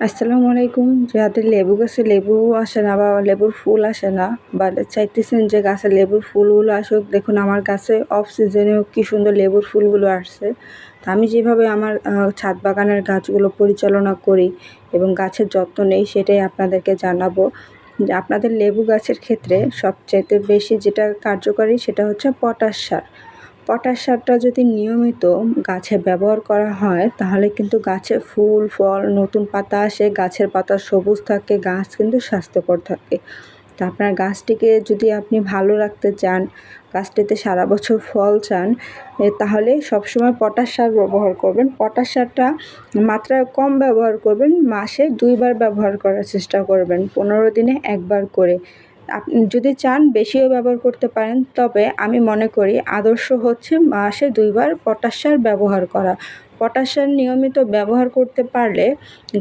আসসালামু আলাইকুম। যাদের লেবু গাছে লেবু আসে না বা লেবুর ফুল আসে না বা চাইতেছেন যে গাছে লেবুর ফুলগুলো আসুক, দেখুন আমার গাছে অফ সিজনেও কি সুন্দর লেবুর ফুলগুলো আসছে। তো আমি যেভাবে আমার ছাদ বাগানের গাছগুলো পরিচালনা করি এবং গাছের যত্ন নেই, সেটাই আপনাদেরকে জানাবো। যে আপনাদের লেবু গাছের ক্ষেত্রে সবচাইতে বেশি যেটা কার্যকরী সেটা হচ্ছে পটাশ সার। পটাশ সারটা যদি নিয়মিত গাছে ব্যবহার করা হয়, তাহলে কিন্তু গাছে ফুল ফল নতুন পাতা আসে, গাছের পাতা সবুজ থাকে, গাছ কিন্তু স্বাস্থ্যকর থাকে। তো আপনার গাছটিকে যদি আপনি ভালো রাখতে চান, গাছটিতে সারা বছর ফল চান, তাহলে সবসময় পটাশ সার ব্যবহার করবেন। পটাশ সারটা মাত্রায় কম ব্যবহার করবেন, মাসে 2 বার ব্যবহার করার চেষ্টা করবেন, 15 দিনে 1 বার করে। আপনি যদি চান বেশিও ব্যবহার করতে পারেন, তবে আমি মনে করি আদর্শ হচ্ছে মাসে 2 বার পটাশ সার ব্যবহার করা। পটাশ সার নিয়মিত ব্যবহার করতে পারলে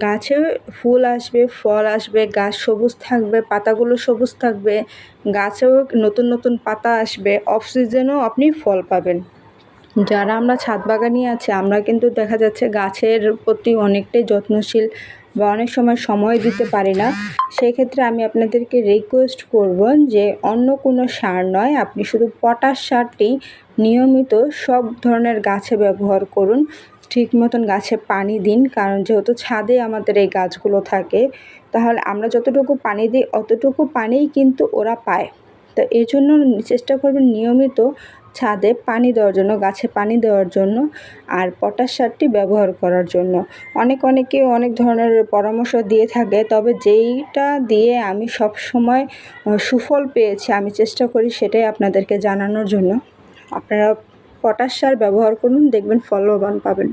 গাছে ফুল আসবে, ফল আসবে, গাছ সবুজ থাকবে, পাতাগুলো সবুজ থাকবে, গাছেও নতুন নতুন পাতা আসবে, অফ সিজনেও আপনি ফল পাবেন। যারা আমরা ছাদ বাগানি আছি, আমরা কিন্তু দেখা যাচ্ছে গাছের প্রতি অনেকটাই যত্নশীল বা অনেক সময় দিতে পারি না। সেক্ষেত্রে আমি আপনাদেরকে রিকোয়েস্ট করব যে অন্য কোনো সার নয়, আপনি শুধু পটাশ সারটি নিয়মিত সব ধরনের গাছে ব্যবহার করুন। ঠিক মতন গাছে পানি দিন, কারণ যেহেতু ছাদে আমাদের এই গাছগুলো থাকে, তাহলে আমরা যতটুকু পানি দিই অতটুকু পানিই কিন্তু ওরা পায়। তো এই জন্য চেষ্টা করবেন নিয়মিত ছাদে পানি দেওয়ার জন্য, গাছে পানি দেওয়ার জন্য, আর পটাশ সারটি ব্যবহার করার জন্য। অনেকে অনেক ধরনের পরামর্শ দিয়ে থাকে, তবে যেইটা দিয়ে আমি সব সময় সুফল পেয়েছি, আমি চেষ্টা করি সেটাই আপনাদেরকে জানানোর জন্য। আপনারা পটাশ সার ব্যবহার করুন, দেখবেন ফলবান পাবেন।